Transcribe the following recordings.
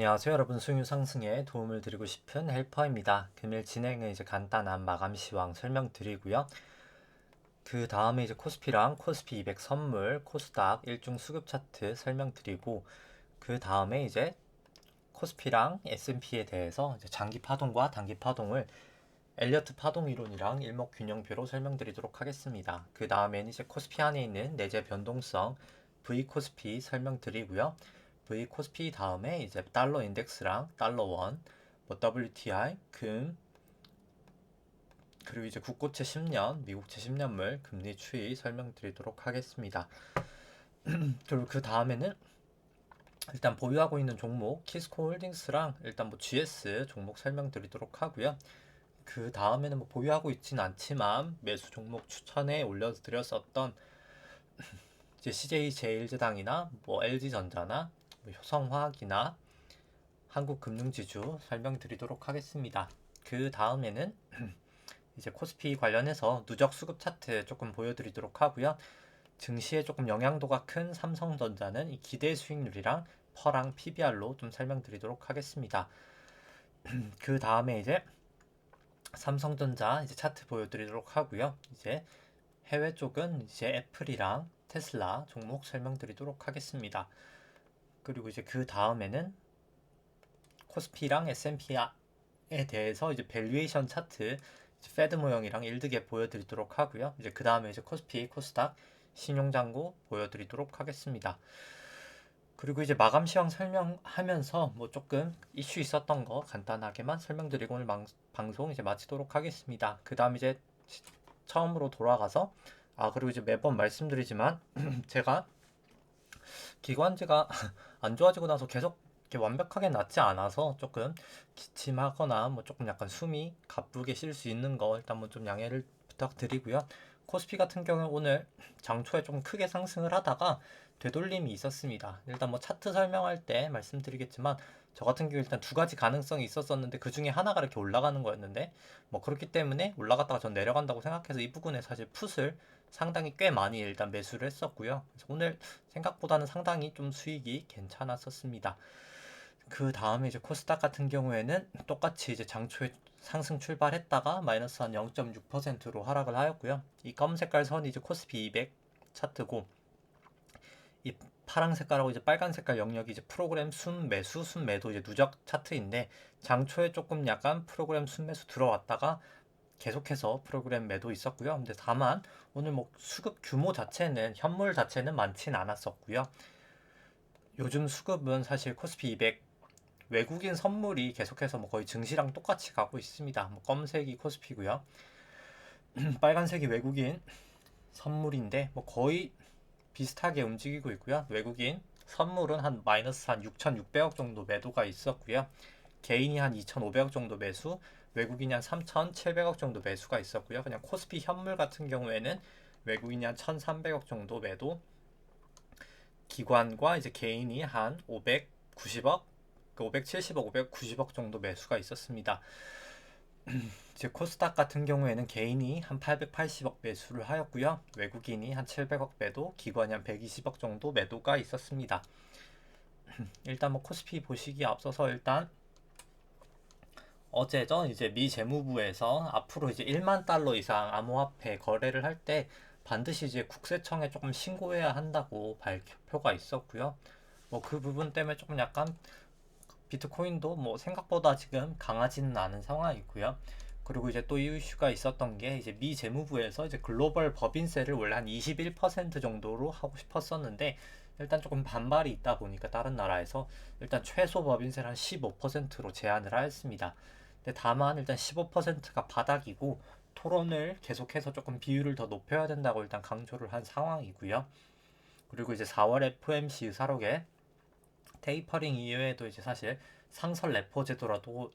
안녕하세요 여러분, 수익률 상승에 도움을 드리고 싶은 헬퍼입니다. 금일 진행은 이제 간단한 마감 시황 설명드리고요. 그 다음에 이제 코스피랑 코스피 200 선물, 코스닥 일중 수급 차트 설명드리고, 그 다음에 이제 코스피랑 S&P에 대해서 이제 장기 파동과 단기 파동을 엘리어트 파동 이론이랑 일목균형표로 설명드리도록 하겠습니다. 그 다음에는 이제 코스피 안에 있는 내재 변동성 V 코스피 설명드리고요. V 코스피 다음에 이제 달러 인덱스랑 달러 원, 뭐 WTI, 금, 그리고 이제 국고채 10년, 미국채 10년물 금리 추이 설명드리도록 하겠습니다. 그리고 그 다음에는 일단 보유하고 있는 종목 키스코 홀딩스랑 일단 뭐 GS 종목 설명드리도록 하고요. 그 다음에는 뭐 보유하고 있진 않지만 매수 종목 추천에 올려드렸었던 이제 CJ 제일제당이나 뭐 LG전자나 뭐 효성화학이나 한국금융지주 설명드리도록 하겠습니다. 그 다음에는 이제 코스피 관련해서 누적 수급 차트 조금 보여드리도록 하고요. 증시에 조금 영향도가 큰 삼성전자는 이 기대 수익률이랑 퍼랑 PBR로 좀 설명드리도록 하겠습니다. 그 다음에 이제 삼성전자 이제 차트 보여드리도록 하고요. 이제 해외 쪽은 이제 애플이랑 테슬라 종목 설명드리도록 하겠습니다. 그리고 이제 그 다음에는 코스피랑 S&P에 대해서 이제 밸류에이션 차트, 이제 패드 모형이랑 일드갭 보여드리도록 하고요. 이제 그 다음에 이제 코스피, 코스닥 신용장고 보여드리도록 하겠습니다. 그리고 이제 마감 시황 설명하면서 뭐 조금 이슈 있었던 거 간단하게만 설명드리고 오늘 방송 이제 마치도록 하겠습니다. 그 다음 이제 처음으로 돌아가서 그리고 이제 매번 말씀드리지만 제가 기관지가 안 좋아지고 나서 계속 이렇게 완벽하게 낫지 않아서 조금 기침하거나 뭐 조금 약간 숨이 가쁘게 쉴 수 있는 거 일단 뭐 좀 양해를 부탁드리고요. 코스피 같은 경우는 오늘 장초에 좀 크게 상승을 하다가 되돌림이 있었습니다. 일단 뭐 차트 설명할 때 말씀드리겠지만 저 같은 경우 일단 두 가지 가능성이 있었었는데 그 중에 하나가 이렇게 올라가는 거였는데 뭐 그렇기 때문에 올라갔다가 전 내려간다고 생각해서 이 부분에 사실 풋을 상당히 꽤 많이 일단 매수를 했었고요. 그래서 오늘 생각보다는 상당히 좀 수익이 괜찮았었습니다. 그 다음에 이제 코스닥 같은 경우에는 똑같이 이제 장초에 상승 출발했다가 마이너스 한 0.6%로 하락을 하였고요. 이 검은 색깔 선이 이제 코스피 200 차트고, 이 파랑 색깔하고 이제 빨간 색깔 영역이 이제 프로그램 순매수, 순매도 이제 누적 차트인데, 장초에 조금 약간 프로그램 순매수 들어왔다가 계속해서 프로그램 매도 있었고요. 근데 다만 오늘 뭐 수급 규모 자체는 현물 자체는 많진 않았었고요. 요즘 수급은 사실 코스피 200 외국인 선물이 계속해서 뭐 거의 증시랑 똑같이 가고 있습니다. 뭐 검색이 코스피고요. 빨간색이 외국인 선물인데 뭐 거의 비슷하게 움직이고 있고요. 외국인 선물은 한 마이너스 한 6,600억 정도 매도가 있었고요. 개인이 한 2,500억 정도 매수, 외국인이 한 3,700억 정도 매수가 있었고요. 그냥 코스피 현물 같은 경우에는 외국인이 한 1,300억 정도 매도, 기관과 이제 개인이 한 590억, 570억, 590억 정도 매수가 있었습니다. 이제 코스닥 같은 경우에는 개인이 한 880억 매수를 하였고요. 외국인이 한 700억 매도, 기관이 한 120억 정도 매도가 있었습니다. 일단 뭐 코스피 보시기에 앞서서 일단 어제죠. 이제 미 재무부에서 앞으로 이제 1만 달러 이상 암호화폐 거래를 할 때 반드시 이제 국세청에 조금 신고해야 한다고 발표가 있었고요. 뭐 그 부분 때문에 조금 약간 비트코인도 뭐 생각보다 지금 강하지는 않은 상황이고요. 그리고 이제 또 이슈가 있었던 게 이제 미 재무부에서 이제 글로벌 법인세를 원래 한 21% 정도로 하고 싶었었는데 일단 조금 반발이 있다 보니까 다른 나라에서 일단 최소 법인세를 한 15%로 제한을 하였습니다. 근데 다만 일단 15%가 바닥이고 토론을 계속해서 조금 비율을 더 높여야 된다고 일단 강조를 한 상황이고요. 그리고 이제 4월 FOMC 의사록에 테이퍼링 이외에도 이제 사실 상설 레포 제도라고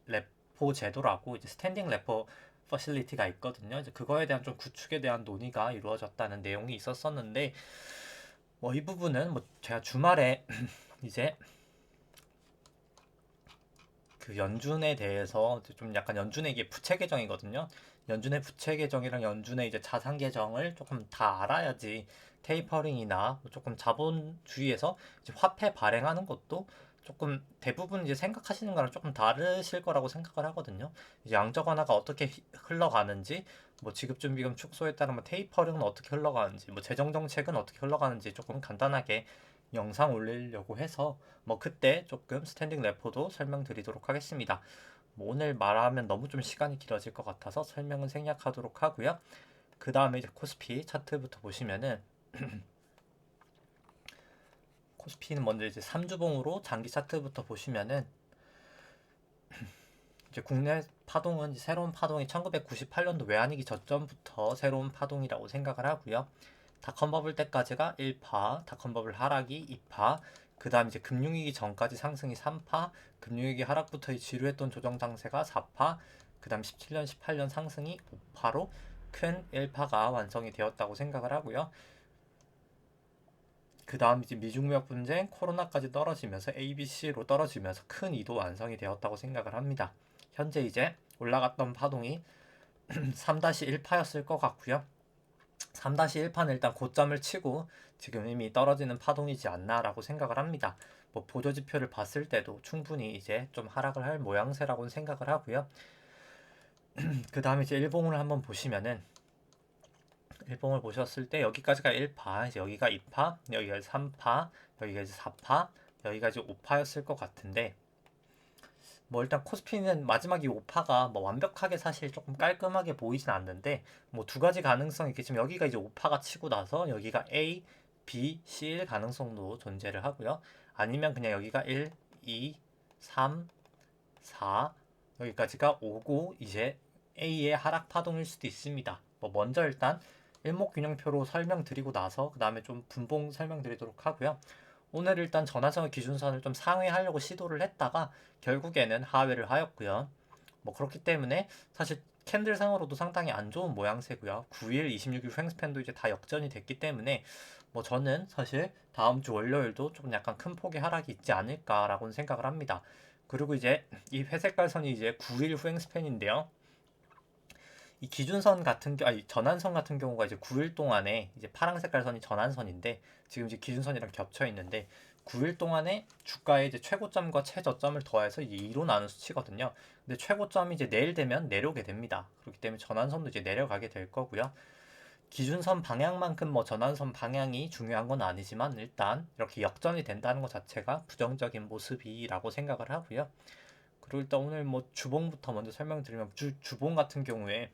이제 스탠딩 레포 퍼실리티가 있거든요. 이제 그거에 대한 좀 구축에 대한 논의가 이루어졌다는 내용이 있었었는데 뭐 이 부분은 뭐 제가 주말에 이제 그 연준에 대해서 좀 약간 연준의 이게 부채 계정이거든요. 연준의 부채 계정이랑 연준의 이제 자산 계정을 조금 다 알아야지 테이퍼링이나 뭐 조금 자본주의에서 이제 화폐 발행하는 것도 조금 대부분 이제 생각하시는 거랑 조금 다르실 거라고 생각을 하거든요. 이제 양적 완화가 어떻게 흘러가는지, 뭐 지급준비금 축소에 따른 뭐 테이퍼링은 어떻게 흘러가는지, 뭐 재정 정책은 어떻게 흘러가는지 조금 간단하게 영상 올리려고 해서 뭐 그때 조금 스탠딩 레포도 설명드리도록 하겠습니다. 뭐 오늘 말하면 너무 좀 시간이 길어질 것 같아서 설명은 생략하도록 하고요. 그 다음에 이제 코스피 차트부터 보시면은 코스피는 먼저 이제 3주봉으로 장기 차트부터 보시면은 이제 국내 파동은 이제 새로운 파동이 1998년도 외환위기 저점부터 새로운 파동이라고 생각을 하고요. 닷컴 버블 때까지가 1파, 닷컴 버블 하락이 2파, 그 다음 이제 금융위기 전까지 상승이 3파, 금융위기 하락부터 지루했던 조정 장세가 4파, 그 다음 17년, 18년 상승이 5파로 큰 1파가 완성이 되었다고 생각을 하고요. 그 다음 이제 미중무역 분쟁, 코로나까지 떨어지면서 ABC로 떨어지면서 큰 2도 완성이 되었다고 생각을 합니다. 현재 이제 올라갔던 파동이 3-1파였을 것 같고요. 3-1파는 일단 고점을 치고 지금 이미 떨어지는 파동이지 않나라고 생각을 합니다. 뭐 보조 지표를 봤을 때도 충분히 이제 좀 하락을 할 모양새라고 생각을 하고요. 그 다음에 이제 일봉을 한번 보시면은 일봉을 보셨을 때 여기까지가 1파, 이제 여기가 2파, 여기가 3파, 여기가 이제 4파, 여기가 이제 5파였을 것 같은데 뭐 일단 코스피는 마지막 이 5파가 뭐 완벽하게 사실 조금 깔끔하게 보이진 않는데 뭐 두 가지 가능성이 있겠지만 여기가 이제 5파가 치고 나서 여기가 A, B, C일 가능성도 존재를 하고요. 아니면 그냥 여기가 1, 2, 3, 4 여기까지가 5고 이제 A의 하락 파동일 수도 있습니다. 뭐 먼저 일단 일목균형표로 설명드리고 나서 그 다음에 좀 분봉 설명드리도록 하고요. 오늘 일단 전환선의 기준선을 좀 상회하려고 시도를 했다가 결국에는 하회를 하였고요. 뭐 그렇기 때문에 사실 캔들상으로도 상당히 안 좋은 모양새고요. 9일, 26일 횡스팬도 이제 다 역전이 됐기 때문에 뭐 저는 사실 다음 주 월요일도 조금 약간 큰 폭의 하락이 있지 않을까라고는 생각을 합니다. 그리고 이제 이 회색깔선이 이제 9일 횡스팬인데요. 이 기준선 같은 아니 전환선 같은 경우가 이제 9일 동안에 이제 파란 색깔 선이 전환선인데 지금 이제 기준선이랑 겹쳐 있는데 9일 동안에 주가의 이제 최고점과 최저점을 더해서 이제 2로 나눈 수치거든요. 근데 최고점이 이제 내일 되면 내려오게 됩니다. 그렇기 때문에 전환선도 이제 내려가게 될 거고요. 기준선 방향만큼 뭐 전환선 방향이 중요한 건 아니지만 일단 이렇게 역전이 된다는 것 자체가 부정적인 모습이라고 생각을 하고요. 그리고 일단 오늘 뭐 주봉부터 먼저 설명드리면 주봉 같은 경우에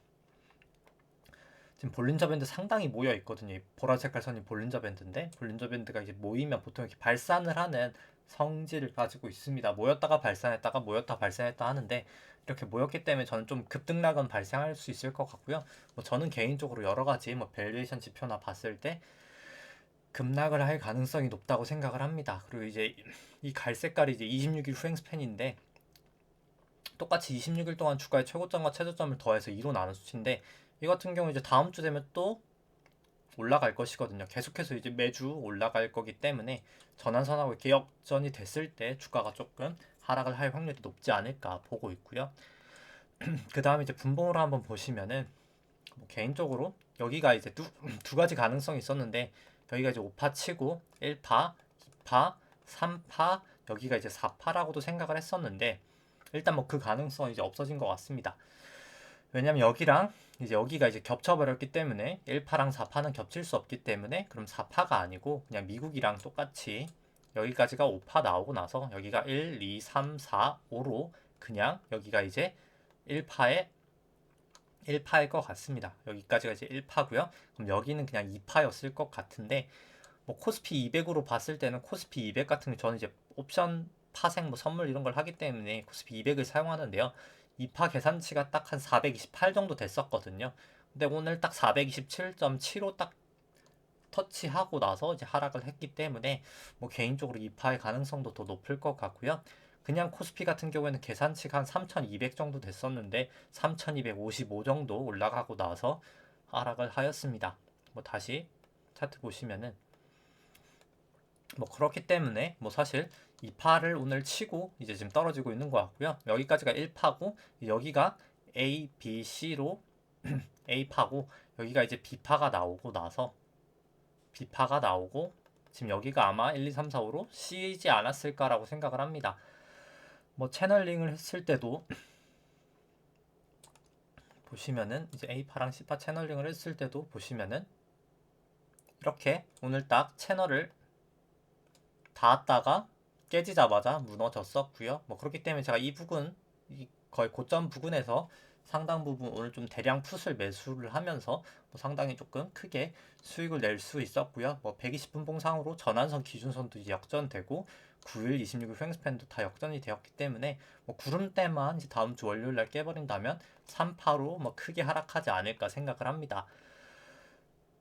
지금 볼린저 밴드 상당히 모여 있거든요. 보라 색깔 선이 볼린저 밴드인데 볼린저 밴드가 이제 모이면 보통 이렇게 발산을 하는 성질을 가지고 있습니다. 모였다가 발산했다가 모였다 발산했다 하는데 이렇게 모였기 때문에 저는 좀 급등락은 발생할 수 있을 것 같고요. 뭐 저는 개인적으로 여러 가지 뭐 밸류에이션 지표나 봤을 때 급락을 할 가능성이 높다고 생각을 합니다. 그리고 이제 이 갈색깔이 이제 26일 후행 스팬인데 똑같이 26일 동안 주가의 최고점과 최저점을 더해서 2로 나눈 수치인데 이 같은 경우 이제 다음 주 되면 또 올라갈 것이거든요. 계속해서 이제 매주 올라갈 거기 때문에 전환선하고 이렇게 역전이 됐을 때 주가가 조금 하락을 할 확률이 높지 않을까 보고 있고요. 그 다음에 이제 분봉으로 한번 보시면은 뭐 개인적으로 여기가 이제 두 가지 가능성이 있었는데 여기가 이제 5파 치고 1파, 2파, 3파 여기가 이제 4파라고도 생각을 했었는데 일단 뭐 그 가능성은 이제 없어진 것 같습니다. 왜냐면 여기랑 이제 여기가 이제 겹쳐버렸기 때문에 1파랑 4파는 겹칠 수 없기 때문에 그럼 4파가 아니고 그냥 미국이랑 똑같이 여기까지가 5파 나오고 나서 여기가 1, 2, 3, 4, 5로 그냥 여기가 이제 1파에 1파일 것 같습니다. 여기까지가 이제 1파고요. 그럼 여기는 그냥 2파였을 것 같은데 뭐 코스피 200으로 봤을 때는 코스피 200 같은 게 저는 이제 옵션 파생 뭐 선물 이런 걸 하기 때문에 코스피 200을 사용하는데요. 2파 계산치가 딱 한 428 정도 됐었거든요. 근데 오늘 딱 427.75 딱 터치하고 나서 이제 하락을 했기 때문에 뭐 개인적으로 2파의 가능성도 더 높을 것 같고요. 그냥 코스피 같은 경우에는 계산치가 한 3200 정도 됐었는데 3255 정도 올라가고 나서 하락을 하였습니다. 뭐 다시 차트 보시면은 뭐 그렇기 때문에 뭐 사실 2파를 오늘 치고 이제 지금 떨어지고 있는 것 같고요. 여기까지가 1파고 여기가 A, B, C로 A파고 여기가 이제 B파가 나오고 나서 B파가 나오고 지금 여기가 아마 1, 2, 3, 4, 5로 C이지 않았을까라고 생각을 합니다. 뭐 채널링을 했을 때도 보시면은 이제 A파랑 C파 채널링을 했을 때도 보시면은 이렇게 오늘 딱 채널을 닿았다가 깨지자마자 무너졌었고요. 뭐 그렇기 때문에 제가 이 부분 거의 고점 부근에서 상당 부분 오늘 좀 대량 풋을 매수를 하면서 뭐 상당히 조금 크게 수익을 낼 수 있었고요. 뭐 120분봉상으로 전환선 기준선도 이제 역전되고 9일, 26일 횡스팬도 다 역전이 되었기 때문에 뭐 구름대만 이제 다음 주 월요일 날 깨버린다면 3파로 뭐 크게 하락하지 않을까 생각을 합니다.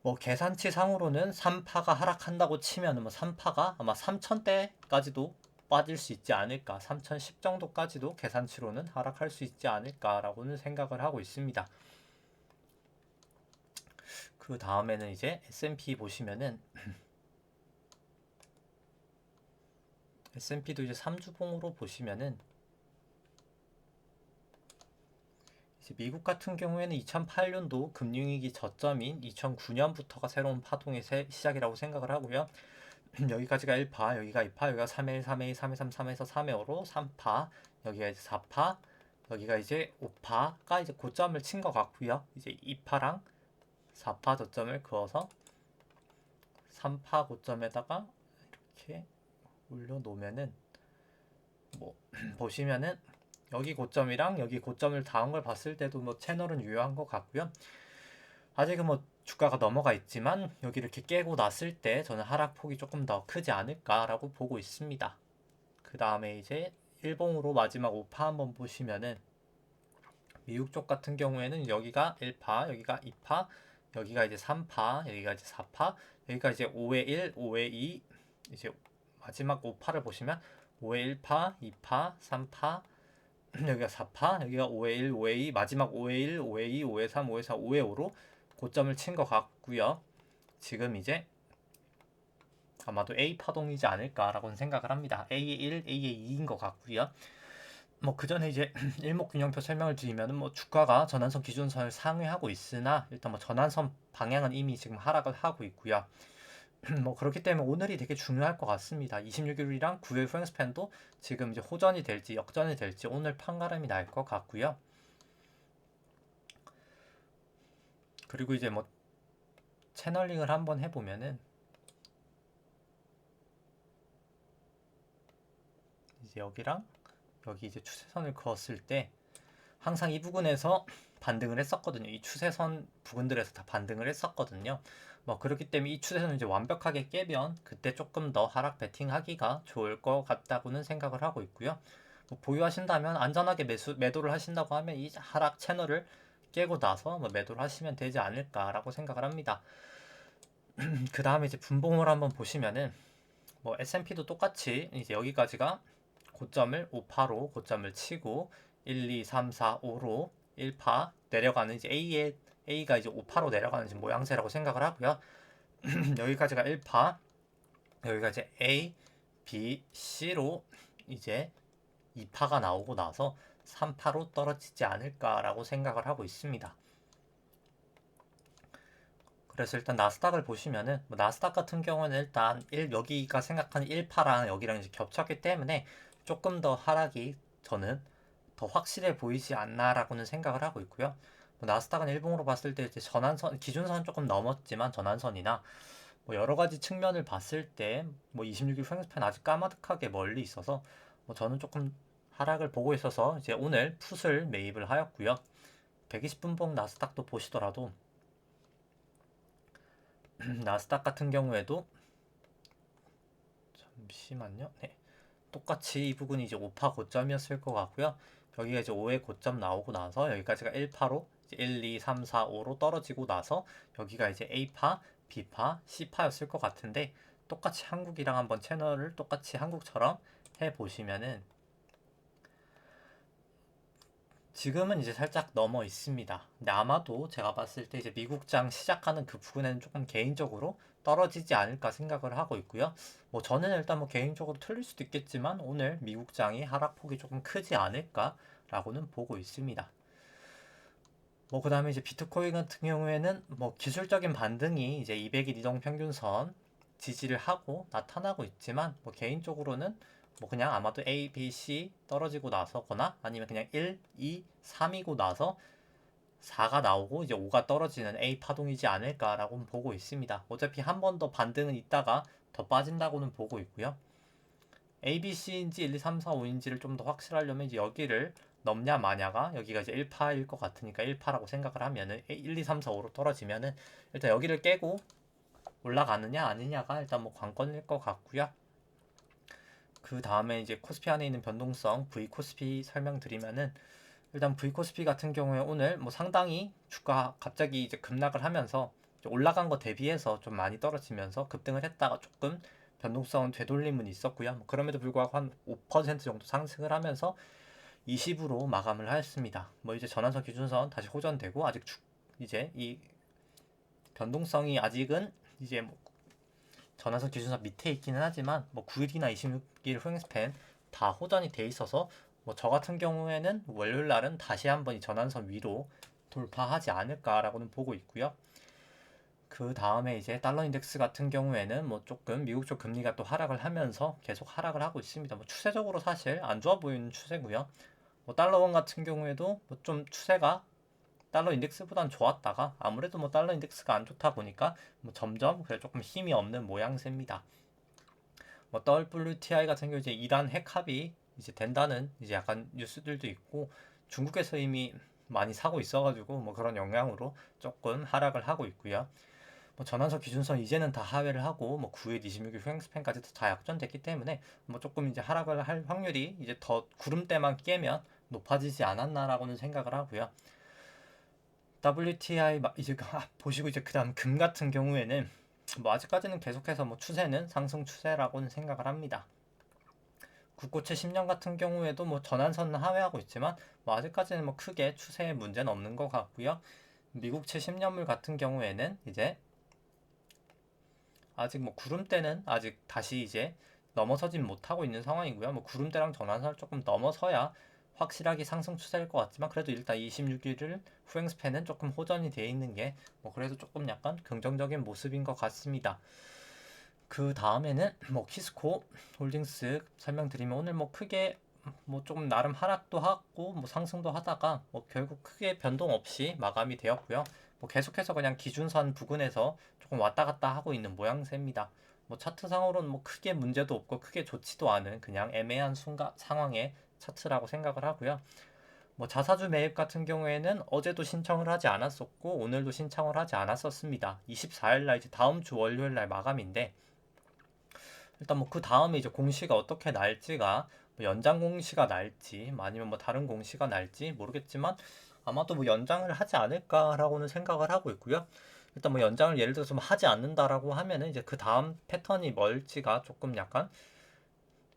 뭐 계산치 상으로는 3파가 하락한다고 치면 뭐 3파가 아마 3,000대까지도 빠질 수 있지 않을까, 3,010 정도까지도 계산치로는 하락할 수 있지 않을까라고는 생각을 하고 있습니다. 그 다음에는 이제 S&P 보시면은 S&P도 이제 3주봉으로 보시면은 이제 미국 같은 경우에는 2008년도 금융위기 저점인 2009년부터가 새로운 파동의 시작이라고 생각을 하고요. 여기까지가 1파, 여기가 2파, 여기가 3회, 3회, 3회, 3, 3에서 3회5로 3파, 여기가 이제 4파, 여기가 이제 5파가 이제 고점을 친 것 같고요. 이제 2파랑 4파 저점을 그어서 3파 고점에다가 이렇게 올려놓으면은 뭐 보시면은 여기 고점이랑 여기 고점을 닿은 걸 봤을 때도 뭐 채널은 유효한 것 같고요. 아직은 뭐 주가가 넘어가 있지만 여기 이렇게 깨고 났을 때 저는 하락폭이 조금 더 크지 않을까라고 보고 있습니다. 그 다음에 이제 일봉으로 마지막 5파 한번 보시면은 미국 쪽 같은 경우에는 여기가 1파, 여기가 2파, 여기가 이제 3파, 여기가 이제 4파, 여기가 이제 5회 1, 5회 2, 이제 마지막 5파를 보시면 5회 1파, 2파, 3파, 여기가 4파, 여기가 5회 1, 5회 2, 마지막 5회 1, 5회 2, 5회 3, 5회 4, 5회 5로 고점을 친 것 같고요. 지금 이제 아마도 A 파동이지 않을까라고는 생각을 합니다. A1, A2인 것 같고요. 뭐 그 전에 이제 일목균형표 설명을 드리면은 뭐 주가가 전환선 기준선을 상회하고 있으나 일단 뭐 전환선 방향은 이미 지금 하락을 하고 있고요. 뭐 그렇기 때문에 오늘이 되게 중요할 것 같습니다. 26일이랑 9일 후행스팬도 지금 이제 호전이 될지 역전이 될지 오늘 판가름이 날 것 같고요. 그리고 이제 뭐 채널링을 한번 해보면은 이제 여기랑 여기 이제 추세선을 그었을 때 항상 이 부분에서 반등을 했었거든요. 이 추세선 부분들에서 다 반등을 했었거든요. 뭐 그렇기 때문에 이 추세선을 이제 완벽하게 깨면 그때 조금 더 하락 베팅하기가 좋을 것 같다고는 생각을 하고 있고요. 뭐 보유하신다면 안전하게 매도를 하신다고 하면 이 하락 채널을 깨고 나서 뭐 매도를 하시면 되지 않을까라고 생각을 합니다. 그 다음에 이제 분봉을 한번 보시면은 뭐 S&P도 똑같이 이제 여기까지가 고점을 5파로 고점을 치고 1, 2, 3, 4, 5로 1파 내려가는 이제 A가 이제 5파로 내려가는 지금 모양새라고 생각을 하고요. 여기까지가 1파, 여기가 이제 A, B, C로 이제 2파가 나오고 나서 3파로 떨어지지 않을까라고 생각을 하고 있습니다. 그래서 일단 나스닥을 보시면은 뭐 나스닥 같은 경우는 일단 여기가 생각하는 1파랑 여기랑 이제 겹쳤기 때문에 조금 더 하락이 저는 더 확실해 보이지 않나라고는 생각을 하고 있고요. 뭐 나스닥은 일봉으로 봤을 때 이제 전환선 기준선은 조금 넘었지만 전환선이나 뭐 여러 가지 측면을 봤을 때 뭐 26일 횡스팬 아직 까마득하게 멀리 있어서 뭐 저는 조금 하락을 보고 있어서 이제 오늘 풋을 매입을 하였고요. 120분봉 나스닥도 보시더라도 나스닥 같은 경우에도 잠시만요. 네. 똑같이 이 부분이 이제 5파 고점이었을 것 같고요. 여기가 이제 5의 고점 나오고 나서 여기까지가 1파로 1, 2, 3, 4, 5로 떨어지고 나서 여기가 이제 A파, B파, C파였을 것 같은데 똑같이 한국이랑 한번 채널을 똑같이 한국처럼 해 보시면은 지금은 이제 살짝 넘어 있습니다. 근데 아마도 제가 봤을 때 이제 미국장 시작하는 그 부분에는 조금 개인적으로 떨어지지 않을까 생각을 하고 있고요. 뭐 저는 일단 뭐 개인적으로 틀릴 수도 있겠지만 오늘 미국장이 하락폭이 조금 크지 않을까라고는 보고 있습니다. 뭐 그 다음에 이제 비트코인 같은 경우에는 뭐 기술적인 반등이 이제 200일 이동 평균선 지지를 하고 나타나고 있지만 뭐 개인적으로는 뭐 그냥 아마도 A, B, C 떨어지고 나서거나 아니면 그냥 1, 2, 3이고 나서 4가 나오고 이제 5가 떨어지는 A 파동이지 않을까라고 보고 있습니다. 어차피 한 번 더 반등은 있다가 더 빠진다고는 보고 있고요. A, B, C인지 1, 2, 3, 4, 5인지를 좀 더 확실하려면 이제 여기를 넘냐 마냐가 여기가 이제 1파일 것 같으니까 1파라고 생각을 하면은 1, 2, 3, 4, 5로 떨어지면은 일단 여기를 깨고 올라가느냐 아니냐가 일단 뭐 관건일 것 같고요. 그 다음에 이제 코스피 안에 있는 변동성 V 코스피 설명드리면은 일단 V 코스피 같은 경우에 오늘 뭐 상당히 주가 갑자기 이제 급락을 하면서 올라간 거 대비해서 좀 많이 떨어지면서 급등을 했다가 조금 변동성 되돌림은 있었고요. 뭐 그럼에도 불구하고 한 5% 정도 상승을 하면서 20으로 마감을 하였습니다. 뭐 이제 전환선 기준선 다시 호전되고 아직 이제 이 변동성이 아직은 이제 뭐 전환선 기준선 밑에 있기는 하지만 뭐 9일이나 26일 후행 스팬 다 호전이 돼 있어서 뭐 저 같은 경우에는 월요일 날은 다시 한번 이 전환선 위로 돌파하지 않을까라고는 보고 있고요. 그 다음에 이제 달러 인덱스 같은 경우에는 뭐 조금 미국 쪽 금리가 또 하락을 하면서 계속 하락을 하고 있습니다. 뭐 추세적으로 사실 안 좋아 보이는 추세고요. 뭐 달러원 같은 경우에도 뭐 좀 추세가 달러 인덱스보단 좋았다가 아무래도 뭐 달러 인덱스가 안 좋다 보니까 뭐 점점 그래 조금 힘이 없는 모양새입니다. 뭐 WTI 같은 경우 이제 이란 핵 합의 이제 된다는 이제 약간 뉴스들도 있고 중국에서 이미 많이 사고 있어가지고 뭐 그런 영향으로 조금 하락을 하고 있고요. 뭐 전환선 기준선 이제는 다 하회를 하고 뭐 9일, 26일 후행 스팬까지도 다 약전됐기 때문에 뭐 조금 이제 하락을 할 확률이 이제 더 구름대만 깨면 높아지지 않았나라고는 생각을 하고요. WTI 이제 보시고 이제 그다음 금 같은 경우에는 뭐 아직까지는 계속해서 뭐 추세는 상승 추세라고는 생각을 합니다. 국고채 10년 같은 경우에도 뭐 전환선은 하회하고 있지만 뭐 아직까지는 뭐 크게 추세에 문제는 없는 것 같고요. 미국채 10년물 같은 경우에는 이제 아직 뭐 구름대는 아직 다시 이제 넘어서진 못하고 있는 상황이고요. 뭐 구름대랑 전환선을 조금 넘어서야 확실하게 상승 추세일 것 같지만 그래도 일단 26일을 후행 스팬은 조금 호전이 되어 있는 게 뭐 그래도 조금 약간 긍정적인 모습인 것 같습니다. 그 다음에는 뭐 키스코 홀딩스 설명드리면 오늘 뭐 크게 뭐 조금 나름 하락도 하고 뭐 상승도 하다가 뭐 결국 크게 변동 없이 마감이 되었고요. 뭐 계속해서 그냥 기준선 부근에서 조금 왔다 갔다 하고 있는 모양새입니다. 뭐 차트상으로는 뭐 크게 문제도 없고 크게 좋지도 않은 그냥 애매한 상황의 차트라고 생각을 하고요. 뭐 자사주 매입 같은 경우에는 어제도 신청을 하지 않았었고 오늘도 신청을 하지 않았었습니다. 24일 날 이제 다음 주 월요일 날 마감인데 일단 뭐 그 다음에 이제 공시가 어떻게 날지가 뭐 연장 공시가 날지 아니면 뭐 다른 공시가 날지 모르겠지만 아마도 뭐 연장을 하지 않을까라고는 생각을 하고 있고요. 일단 뭐 연장을 예를 들어서 뭐 하지 않는다라고 하면은 이제 그 다음 패턴이 뭘지가 조금 약간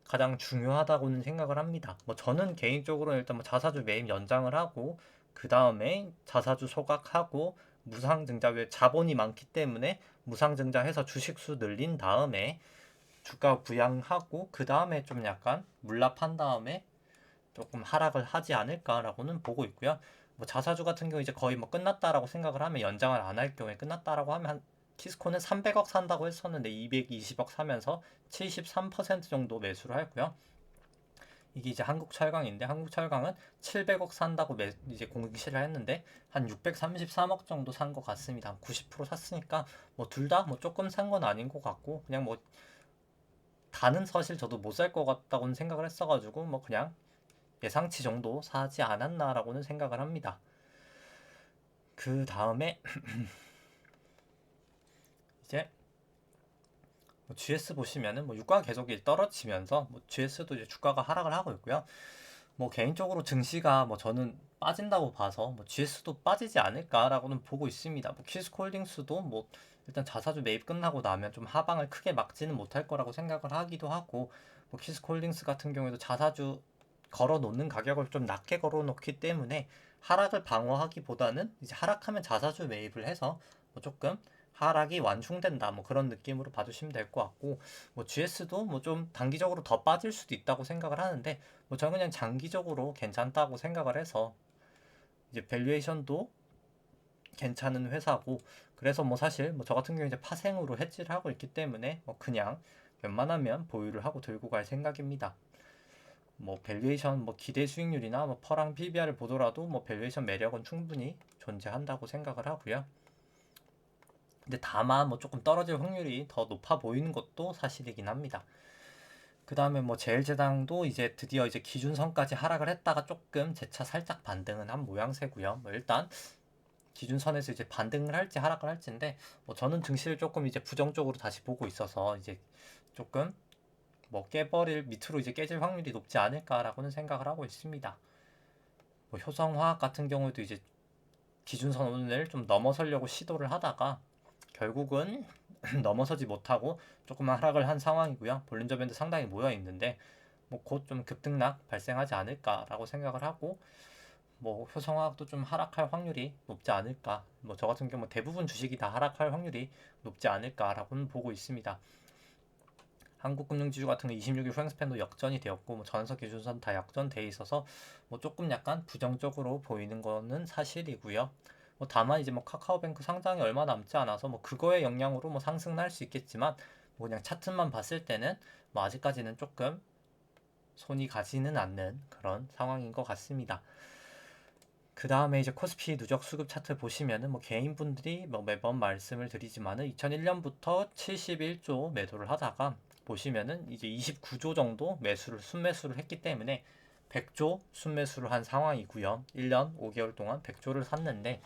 가장 중요하다고는 생각을 합니다. 뭐 저는 개인적으로 일단 뭐 자사주 매입 연장을 하고 그 다음에 자사주 소각하고 무상증자 왜 자본이 많기 때문에 무상증자해서 주식수 늘린 다음에 주가 부양하고 그 다음에 좀 약간 물납한 다음에 조금 하락을 하지 않을까라고는 보고 있고요. 뭐 자사주 같은 경우 이제 거의 뭐 끝났다라고 생각을 하면 연장을 안 할 경우에 끝났다라고 하면 한 키스코는 300억 산다고 했었는데 220억 사면서 73% 정도 매수를 했고요. 이게 이제 한국철강인데 한국철강은 700억 산다고 이제 공시를 했는데 한 633억 정도 산 것 같습니다. 한 90% 샀으니까 뭐 둘 다 뭐 조금 산 건 아닌 것 같고 그냥 뭐 다는 사실 저도 못 살 것 같다고는 생각을 했어가지고 뭐 그냥 예상치 정도 사지 않았나라고는 생각을 합니다. 그 다음에 이제 뭐 GS 보시면은 뭐 유가가 계속 떨어지면서 뭐 GS도 이제 주가가 하락을 하고 있고요. 뭐 개인적으로 증시가 뭐 저는 빠진다고 봐서 뭐 GS도 빠지지 않을까라고는 보고 있습니다. 뭐 키스콜딩스도 뭐 일단 자사주 매입 끝나고 나면 좀 하방을 크게 막지는 못할 거라고 생각을 하기도 하고 뭐 키스콜딩스 같은 경우에도 자사주 걸어 놓는 가격을 좀 낮게 걸어 놓기 때문에 하락을 방어하기보다는 이제 하락하면 자사주 매입을 해서 뭐 조금 하락이 완충된다 뭐 그런 느낌으로 봐주시면 될 것 같고 뭐 GS도 뭐 좀 단기적으로 더 빠질 수도 있다고 생각을 하는데 뭐 저는 그냥 장기적으로 괜찮다고 생각을 해서 이제 밸류에이션도 괜찮은 회사고, 그래서 뭐 사실 뭐 저 같은 경우 이제 파생으로 해지를 하고 있기 때문에 뭐 그냥 웬만하면 보유를 하고 들고 갈 생각입니다. 뭐 밸류에이션 뭐 기대 수익률이나 뭐 퍼랑 PBR을 보더라도 뭐 밸류에이션 매력은 충분히 존재한다고 생각을 하고요. 근데 다만 뭐 조금 떨어질 확률이 더 높아 보이는 것도 사실이긴 합니다. 그 다음에 뭐 제일제당도 이제 드디어 이제 기준선까지 하락을 했다가 조금 재차 살짝 반등은 한 모양새고요. 뭐 일단 기준선에서 이제 반등을 할지 하락을 할지인데, 뭐 저는 증시를 조금 이제 부정적으로 다시 보고 있어서 이제 조금 뭐 깨버릴 밑으로 이제 깨질 확률이 높지 않을까라고는 생각을 하고 있습니다. 뭐 효성화학 같은 경우도 이제 기준선을 좀 넘어서려고 시도를 하다가 결국은 넘어서지 못하고 조금만 하락을 한 상황이고요. 볼린저 밴드 상당히 모여 있는데 뭐 곧 좀 급등락 발생하지 않을까라고 생각을 하고, 뭐 효성화학도 좀 하락할 확률이 높지 않을까. 뭐 저 같은 경우 대부분 주식이 다 하락할 확률이 높지 않을까라고는 보고 있습니다. 한국금융지주 같은 거 26일 후행스팬도 역전이 되었고, 뭐 전석 기준선 다 역전돼 있어서 뭐 조금 약간 부정적으로 보이는 거는 사실이고요. 뭐 다만 이제 뭐 카카오뱅크 상장이 얼마 남지 않아서 뭐 그거의 영향으로 뭐 상승은 할 수 있겠지만, 뭐 그냥 차트만 봤을 때는 뭐 아직까지는 조금 손이 가지는 않는 그런 상황인 것 같습니다. 그 다음에 이제 코스피 누적 수급 차트 보시면은 뭐 개인분들이 뭐 매번 말씀을 드리지만은 2001년부터 71조 매도를 하다가 보시면은 이제 29조 정도 순매수를 했기 때문에 100조 순매수를 한 상황이고요. 1년 5개월 동안 100조를 샀는데,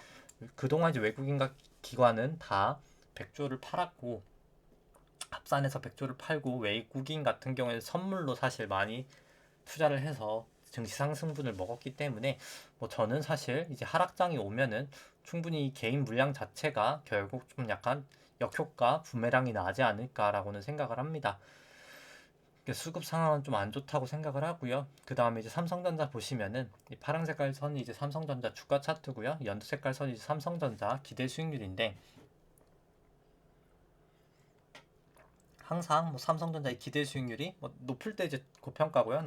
그동안 이제 외국인 기관은 다 100조를 팔았고, 합산해서 100조를 팔고, 외국인 같은 경우에는 선물로 사실 많이 투자를 해서 증시 상승분을 먹었기 때문에 뭐 저는 사실 이제 하락장이 오면은 충분히 개인 물량 자체가 결국 좀 약간 역효과 부메랑이 나지 않을까라고는 생각을 합니다. 수급 상황은 좀 안 좋다고 생각을 하고요. 그 다음에 이제 삼성전자 보시면은 이 파란 색깔 선이 이제 삼성전자 주가 차트고요. 연두 색깔 선이 이제 삼성전자 기대 수익률인데, 항상 뭐 삼성전자의 기대 수익률이 뭐 높을 때 이제 고평가고요.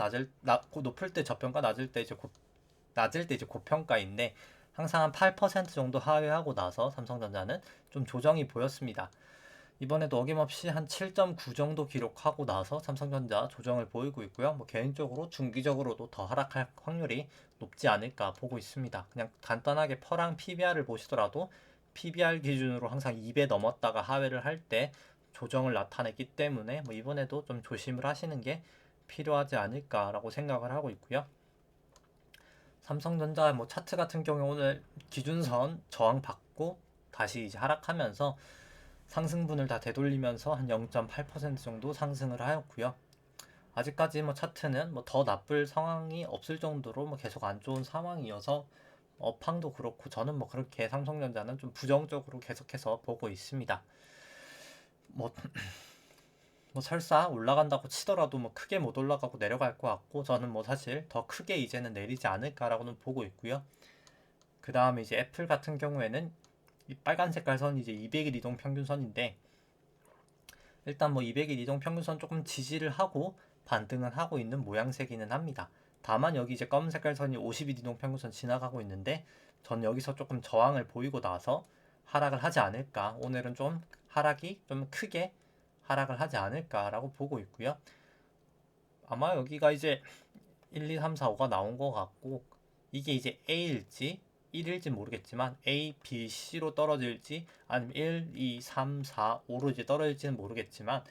높을 때 저평가, 낮을 때 이제 고평가인데, 항상 한 8% 정도 하회하고 나서 삼성전자는 좀 조정이 보였습니다. 이번에도 어김없이 한 7.9 정도 기록하고 나서 삼성전자 조정을 보이고 있고요. 뭐 개인적으로 중기적으로도 더 하락할 확률이 높지 않을까 보고 있습니다. 그냥 간단하게 퍼랑 PBR을 보시더라도 PBR 기준으로 항상 2배 넘었다가 하회를 할 때 조정을 나타냈기 때문에 뭐 이번에도 좀 조심을 하시는 게 필요하지 않을까라고 생각을 하고 있고요. 삼성전자 뭐 차트 같은 경우 오늘 기준선 저항받고 다시 이제 하락하면서 상승분을 다 되돌리면서 한 0.8% 정도 상승을 하였고요. 아직까지 뭐 차트는 뭐 더 나쁠 상황이 없을 정도로 뭐 계속 안 좋은 상황이어서 업황도 그렇고 저는 뭐 그렇게 삼성전자는 좀 부정적으로 계속해서 보고 있습니다. 뭐, 뭐 설사 올라간다고 치더라도 뭐 크게 못 올라가고 내려갈 것 같고, 저는 뭐 사실 더 크게 이제는 내리지 않을까라고는 보고 있고요. 그 다음에 이제 애플 같은 경우에는 이 빨간 색깔 선이 이제 200일 이동 평균선인데, 일단 뭐 200일 이동 평균선 조금 지지를 하고 반등은 하고 있는 모양새기는 합니다. 다만 여기 이제 검은 색깔 선이 50일 이동 평균선 지나가고 있는데, 전 여기서 조금 저항을 보이고 나서 하락을 하지 않을까, 오늘은 좀 하락이 좀 크게 하락을 하지 않을까라고 보고 있고요. 아마 여기가 이제 1, 2, 3, 4, 5가 나온 것 같고, 이게 이제 A일지 1일지 모르겠지만 A, B, C로 떨어질지 아니면 1, 2, 3, 4, 5로 이제 떨어질지는 모르겠지만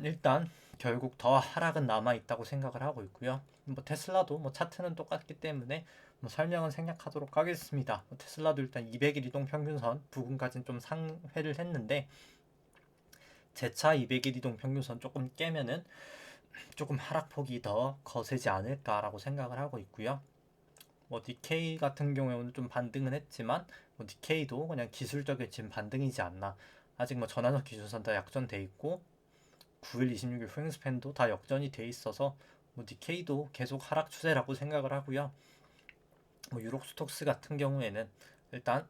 일단 결국 더 하락은 남아 있다고 생각을 하고 있고요. 뭐 테슬라도 뭐 차트는 똑같기 때문에 뭐 설명은 생략하도록 하겠습니다. 뭐 테슬라도 일단 200일 이동 평균선 부근까지는 좀 상회를 했는데, 재차 200일 이동 평균선 조금 깨면은 조금 하락폭이 더 거세지 않을까라고 생각을 하고 있고요. 뭐 니케이 같은 경우에는 좀 반등은 했지만 뭐 니케이도 그냥 기술적인 지금 반등이지 않나. 아직 뭐 전환석 기준선 다 약전돼 있고 9일 26일 후행스팬도 다 역전이 돼 있어서 뭐 니케이도 계속 하락 추세라고 생각을 하고요. 뭐 유록스톡스 같은 경우에는 일단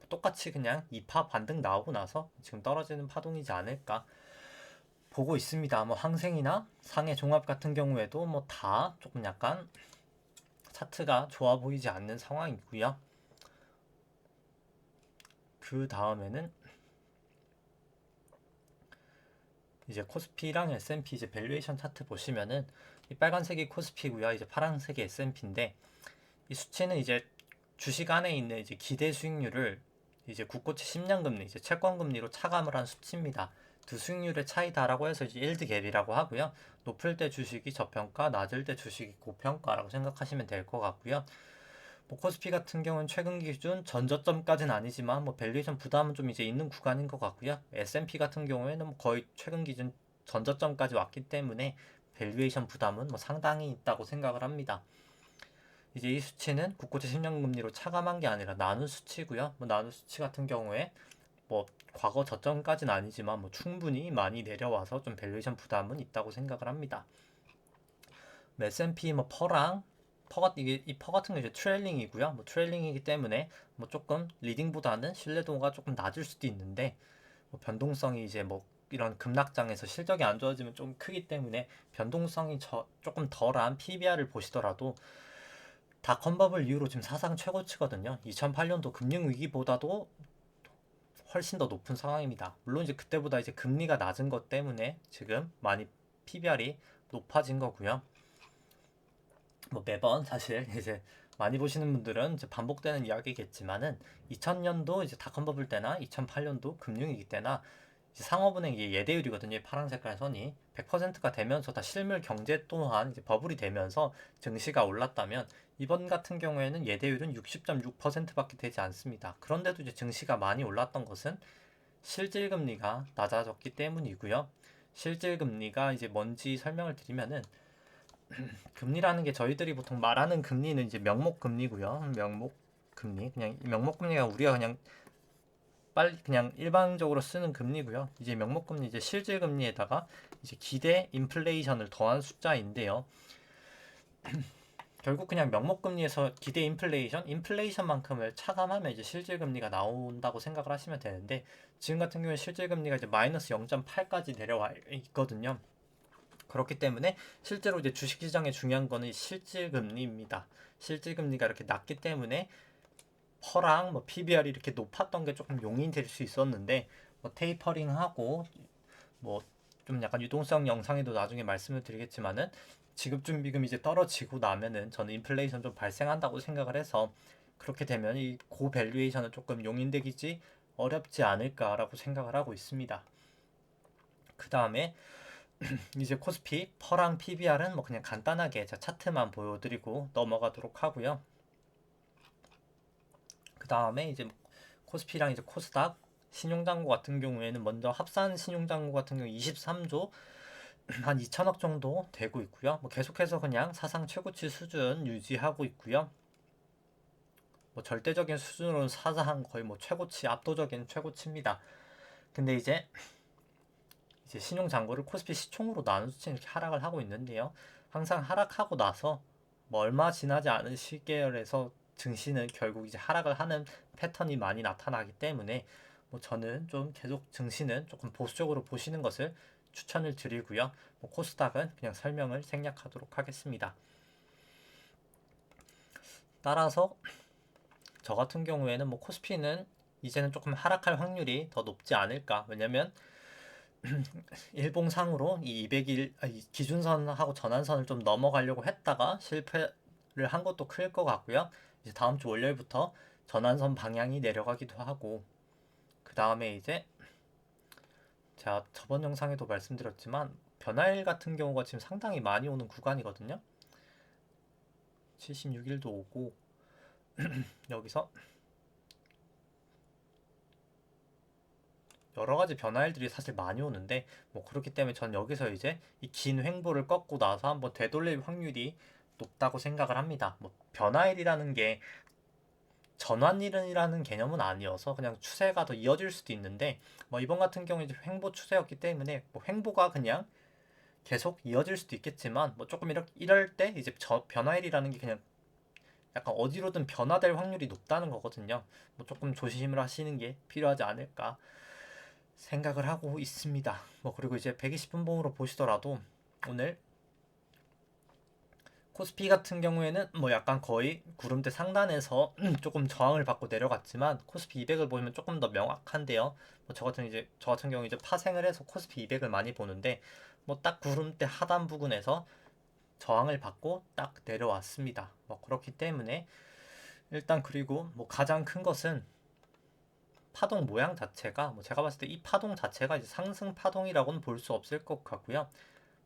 똑같이 그냥 2파 반등 나오고 나서 지금 떨어지는 파동이지 않을까 보고 있습니다. 뭐 항생이나 상해 종합 같은 경우에도 뭐 다 조금 약간 차트가 좋아 보이지 않는 상황이고요. 그 다음에는 이제 코스피랑 S&P 이제 밸류에이션 차트 보시면은 이 빨간색이 코스피고요. 이제 파란색이 S&P인데 이 수치는 이제 주식 안에 있는 이제 기대 수익률을 이제 국고채 10년 금리, 이제 채권 금리로 차감을 한 수치입니다. 두 수익률의 차이다라고 해서 이제 일드 갭이라고 하고요. 높을 때 주식이 저평가, 낮을 때 주식이 고평가라고 생각하시면 될 것 같고요. 뭐 코스피 같은 경우는 최근 기준 전저점까지는 아니지만 뭐 밸류에이션 부담은 좀 이제 있는 구간인 것 같고요. S&P 같은 경우에는 뭐 거의 최근 기준 전저점까지 왔기 때문에 밸류에이션 부담은 뭐 상당히 있다고 생각을 합니다. 이제 이 수치는 국고채 10년 금리로 차감한 게 아니라 나눈 수치고요. 뭐 나눈 수치 같은 경우에 뭐 과거 저점까지는 아니지만 뭐 충분히 많이 내려와서 좀 밸류에이션 부담은 있다고 생각을 합니다. S&P 뭐 퍼랑 이게 이 퍼 같은 게 이제 트레일링이고요. 뭐 트레일링이기 때문에 뭐 조금 리딩보다는 신뢰도가 조금 낮을 수도 있는데 뭐 변동성이 이제 뭐 이런 급락장에서 실적이 안 좋아지면 좀 크기 때문에 변동성이 조금 덜한 PBR을 보시더라도 닷컴버블 이후로 지금 사상 최고치거든요. 2008년도 금융위기보다도 훨씬 더 높은 상황입니다. 물론 이제 그때보다 이제 금리가 낮은 것 때문에 지금 많이 PBR이 높아진 거고요. 뭐 매번 사실 이제 많이 보시는 분들은 이제 반복되는 이야기겠지만은 2000년도 이제 닷컴버블 때나 2008년도 금융위기 때나 상업은행 예대율이거든요. 파란 색깔 선이 100%가 되면서 다 실물 경제 또한 이제 버블이 되면서 증시가 올랐다면 이번 같은 경우에는 예대율은 60.6%밖에 되지 않습니다. 그런데도 이제 증시가 많이 올랐던 것은 실질 금리가 낮아졌기 때문이고요. 실질 금리가 이제 뭔지 설명을 드리면은 금리라는 게 저희들이 보통 말하는 금리는 이제 명목 금리고요. 명목 금리 그냥 명목 금리가 우리가 그냥 빨리 그냥 일반적으로 쓰는 금리고요. 이제 명목금리 이제 실질 금리에다가 이제 기대 인플레이션을 더한 숫자인데요. 결국 그냥 명목금리에서 기대 인플레이션만큼을 차감하면 이제 실질 금리가 나온다고 생각을 하시면 되는데 지금 같은 경우에 실질 금리가 이제 마이너스 0.8까지 내려와 있거든요. 그렇기 때문에 실제로 이제 주식시장에 중요한 거는 실질 금리입니다. 실질 금리가 이렇게 낮기 때문에 퍼랑 뭐 PBR이 이렇게 높았던 게 조금 용인될 수 있었는데 뭐 테이퍼링하고 뭐 좀 약간 유동성 영상에도 나중에 말씀을 드리겠지만은 지급준비금 이제 떨어지고 나면은 저는 인플레이션 좀 발생한다고 생각을 해서 그렇게 되면 이 고밸류에이션은 조금 용인되기지 어렵지 않을까라고 생각을 하고 있습니다. 그 다음에 이제 코스피 퍼랑 PBR은 뭐 그냥 간단하게 차트만 보여드리고 넘어가도록 하고요. 그 다음에 이제 코스피랑 이제 코스닥 신용장고 같은 경우에는 먼저 합산 신용장고 같은 경우 23조 한 2천억 정도 되고 있고요. 뭐 계속해서 그냥 사상 최고치 수준 유지하고 있고요. 뭐 절대적인 수준으로는 사상 거의 뭐 최고치 압도적인 최고치입니다. 근데 이제 신용장고를 코스피 시총으로 나눈 수치는 이렇게 하락을 하고 있는데요. 항상 하락하고 나서 뭐 얼마 지나지 않은 시계열에서 증시는 결국 이제 하락을 하는 패턴이 많이 나타나기 때문에 뭐 저는 좀 계속 증시는 조금 보수적으로 보시는 것을 추천을 드리고요. 뭐 코스닥은 그냥 설명을 생략하도록 하겠습니다. 따라서 저 같은 경우에는 뭐 코스피는 이제는 조금 하락할 확률이 더 높지 않을까. 왜냐면 일봉상으로 이 200일 기준선하고 전환선을 좀 넘어가려고 했다가 실패를 한 것도 클 것 같고요. 이제 다음 주 월요일부터 전환선 방향이 내려가기도 하고 그 다음에 이제 제가 저번 영상에도 말씀드렸지만 변화일 같은 경우가 지금 상당히 많이 오는 구간이거든요. 76일도 오고 여기서 여러 가지 변화일들이 사실 많이 오는데 뭐 그렇기 때문에 전 여기서 이제 이 긴 횡보를 꺾고 나서 한번 되돌릴 확률이 높다고 생각을 합니다. 뭐 변화일이라는 게 전환일이라는 개념은 아니어서 그냥 추세가 더 이어질 수도 있는데 뭐 이번 같은 경우에 이제 횡보 추세였기 때문에 뭐 횡보가 그냥 계속 이어질 수도 있겠지만 뭐 조금 이럴 때 이제 변화일이라는 게 그냥 약간 어디로든 변화될 확률이 높다는 거거든요. 뭐 조금 조심을 하시는 게 필요하지 않을까 생각을 하고 있습니다. 뭐 그리고 이제 120분봉으로 보시더라도 오늘 코스피 같은 경우에는 뭐 약간 거의 구름대 상단에서 조금 저항을 받고 내려갔지만 코스피 200을 보면 조금 더 명확한데요. 뭐 저 같은 경우 이제 파생을 해서 코스피 200을 많이 보는데 뭐 딱 구름대 하단 부근에서 저항을 받고 딱 내려왔습니다. 뭐 그렇기 때문에 일단 그리고 뭐 가장 큰 것은 파동 모양 자체가 뭐 제가 봤을 때 이 파동 자체가 이제 상승 파동이라고는 볼 수 없을 것 같고요.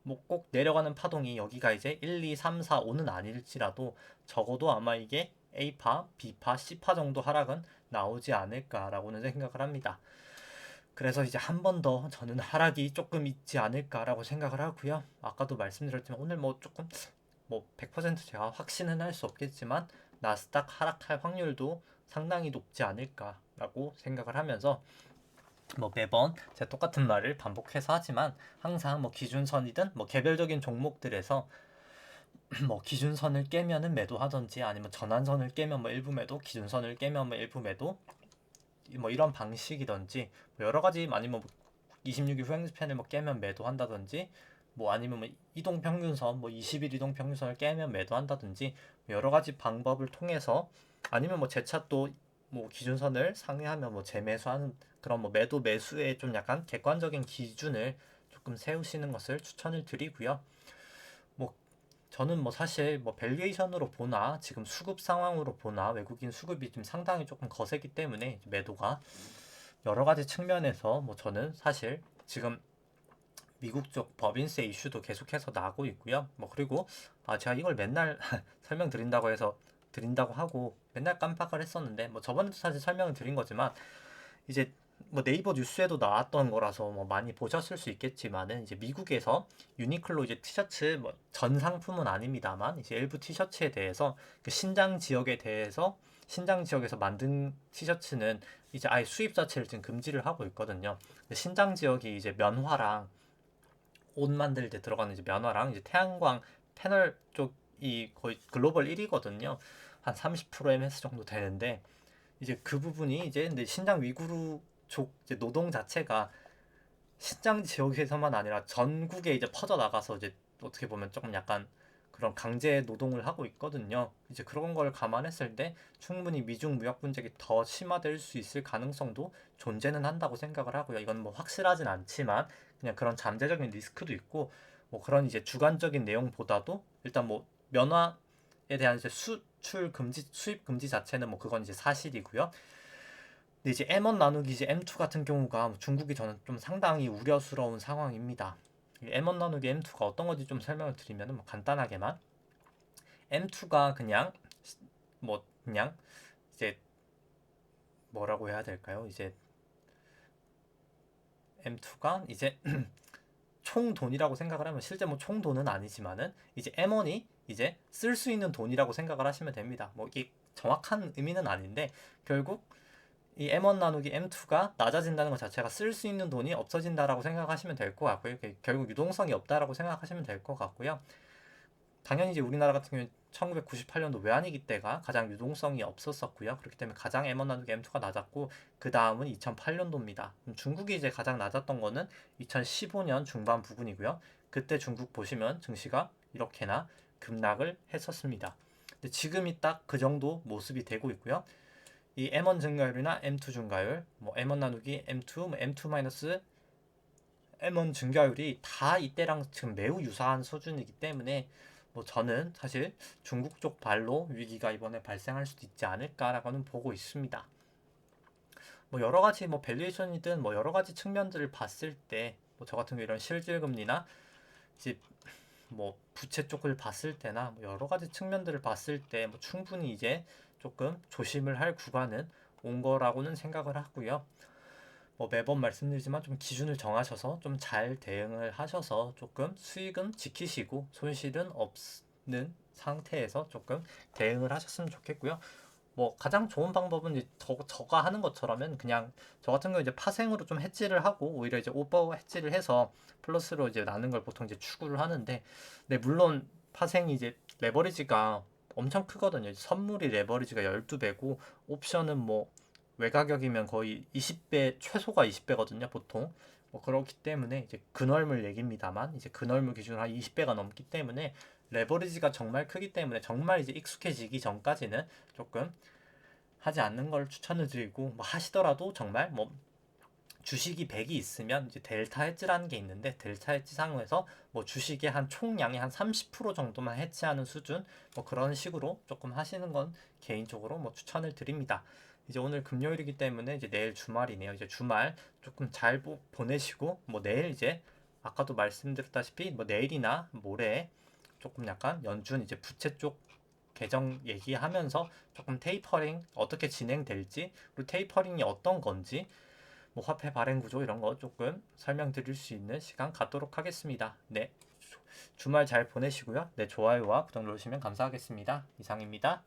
뭐 꼭 내려가는 파동이 여기가 이제 1, 2, 3, 4, 5는 아닐지라도 적어도 아마 이게 A파, B파, C파 정도 하락은 나오지 않을까라고는 생각을 합니다. 그래서 이제 한 번 더 저는 하락이 조금 있지 않을까라고 생각을 하고요. 아까도 말씀드렸지만 오늘 뭐 조금 뭐 100% 제가 확신은 할 수 없겠지만 나스닥 하락할 확률도 상당히 높지 않을까라고 생각을 하면서 뭐 매번 제가 똑같은 말을 반복해서 하지만 항상 뭐 기준선이든 뭐 개별적인 종목들에서 뭐 기준선을 깨면은 매도하던지 아니면 전환선을 깨면 뭐 일부 매도, 기준선을 깨면 뭐 일부 매도 뭐 이런 방식이던지 뭐 여러 가지 아니면 뭐 26일 후행 스팬을 뭐 깨면 매도한다든지 뭐 아니면 뭐 이동 평균선 뭐 20일 이동 평균선을 깨면 매도한다든지 여러 가지 방법을 통해서 아니면 뭐 제 차도 뭐 기준선을 상회하면 뭐 재매수하는 그런 뭐 매도 매수에 좀 약간 객관적인 기준을 조금 세우시는 것을 추천을 드리고요. 뭐 저는 뭐 사실 뭐 밸류에이션으로 보나 지금 수급 상황으로 보나 외국인 수급이 좀 상당히 조금 거세기 때문에 매도가 여러 가지 측면에서 뭐 저는 사실 지금 미국 쪽 법인세 이슈도 계속해서 나고 있고요. 뭐 그리고 제가 이걸 맨날 설명드린다고 해서 드린다고 하고 맨날 깜빡을 했었는데 뭐 저번에도 사실 설명을 드린 거지만 이제 뭐 네이버 뉴스에도 나왔던 거라서 뭐 많이 보셨을 수 있겠지만은 이제 미국에서 유니클로 이제 티셔츠 뭐 전 상품은 아닙니다만 이제 일부 티셔츠에 대해서 그 신장 지역에 대해서 신장 지역에서 만든 티셔츠는 이제 아예 수입 자체를 지금 금지를 하고 있거든요. 신장 지역이 이제 면화랑 옷 만들 때 들어가는 이제 면화랑 이제 태양광 패널 쪽이 거의 글로벌 1위거든요. 한 30% MS 정도 되는데 이제 그 부분이 이제 근데 신장 위구르 족 이제 노동 자체가 신장 지역에서만 아니라 전국에 이제 퍼져 나가서 이제 어떻게 보면 조금 약간 그런 강제 노동을 하고 있거든요. 이제 그런 걸 감안했을 때 충분히 미중 무역 분쟁이 더 심화될 수 있을 가능성도 존재는 한다고 생각을 하고요. 이건 뭐 확실하진 않지만 그냥 그런 잠재적인 리스크도 있고 뭐 그런 이제 주관적인 내용보다도 일단 뭐 면화에 대한 이제 수출 금지, 수입 금지 자체는 뭐 그건 이제 사실이고요. 근데 이제 M1 나누기 이제 M2 같은 경우가 중국이 저는 좀 상당히 우려스러운 상황입니다. M1 나누기 M2가 어떤 건지 좀 설명을 드리면 뭐 간단하게만 M2가 그냥 뭐 그냥 이제 뭐라고 해야 될까요? 이제 M2가 이제 총 돈이라고 생각을 하면 실제 뭐 총 돈은 아니지만은 이제 M1이 이제 쓸 수 있는 돈이라고 생각을 하시면 됩니다. 뭐 이게 정확한 의미는 아닌데 결국 이 M1 나누기 M2가 낮아진다는 것 자체가 쓸 수 있는 돈이 없어진다라고 생각하시면 될 것 같고요. 결국 유동성이 없다라고 생각하시면 될 것 같고요. 당연히 이제 우리나라 같은 경우에 1998년도 외환위기 때가 가장 유동성이 없었었고요. 그렇기 때문에 가장 M1 나누기 M2가 낮았고 그 다음은 2008년도입니다. 중국이 이제 가장 낮았던 거는 2015년 중반 부근이고요. 그때 중국 보시면 증시가 이렇게나 급락을 했었습니다. 근데 지금이 딱 그 정도 모습이 되고 있고요. 이 M1 증가율이나 M2 증가율, 뭐 M1 나누기 M2, 뭐 M2 마이너스 M1 증가율이 다 이때랑 지금 매우 유사한 수준이기 때문에 뭐 저는 사실 중국 쪽 발로 위기가 이번에 발생할 수도 있지 않을까라고는 보고 있습니다. 뭐 여러 가지 뭐 밸류에이션이든 뭐 여러 가지 측면들을 봤을 때 뭐 저 같은 경우 이런 실질 금리나 이제 뭐 부채 쪽을 봤을 때나 뭐 여러 가지 측면들을 봤을 때 뭐 충분히 이제 조금 조심을 할 구간은 온 거라고는 생각을 하고요. 뭐 매번 말씀드리지만 좀 기준을 정하셔서 좀 잘 대응을 하셔서 조금 수익은 지키시고 손실은 없는 상태에서 조금 대응을 하셨으면 좋겠고요. 뭐 가장 좋은 방법은 이제 저가 하는 것처럼은 그냥 저 같은 경우 이제 파생으로 좀 해지를 하고 오히려 이제 오버 해지를 해서 플러스로 이제 나는 걸 보통 이제 추구를 하는데, 네 물론 파생이 이제 레버리지가 엄청 크거든요. 선물이 레버리지가 12배고 옵션은 뭐 외가격이면 거의 20배 최소가 20배거든요, 보통. 뭐 그렇기 때문에 이제 근월물 얘기입니다만 이제 근월물 기준으로 한 20배가 넘기 때문에 레버리지가 정말 크기 때문에 정말 이제 익숙해지기 전까지는 조금 하지 않는 걸 추천을 드리고, 뭐 하시더라도 정말 뭐 주식이 100이 있으면 이제 델타 헤지라는 게 있는데, 델타 헤지 상에서 뭐 주식의 한 총량의 한 30% 정도만 해치하는 수준, 뭐 그런 식으로 조금 하시는 건 개인적으로 뭐 추천을 드립니다. 이제 오늘 금요일이기 때문에 이제 내일 주말이네요. 이제 주말 조금 잘 보내시고, 뭐 내일 이제 아까도 말씀드렸다시피 뭐 내일이나 모레 조금 약간 연준 이제 부채 쪽 개정 얘기하면서 조금 테이퍼링 어떻게 진행될지, 그리고 테이퍼링이 어떤 건지, 뭐 화폐 발행 구조 이런 거 조금 설명드릴 수 있는 시간 갖도록 하겠습니다. 네, 주말 잘 보내시고요. 네, 좋아요와 구독 누르시면 감사하겠습니다. 이상입니다.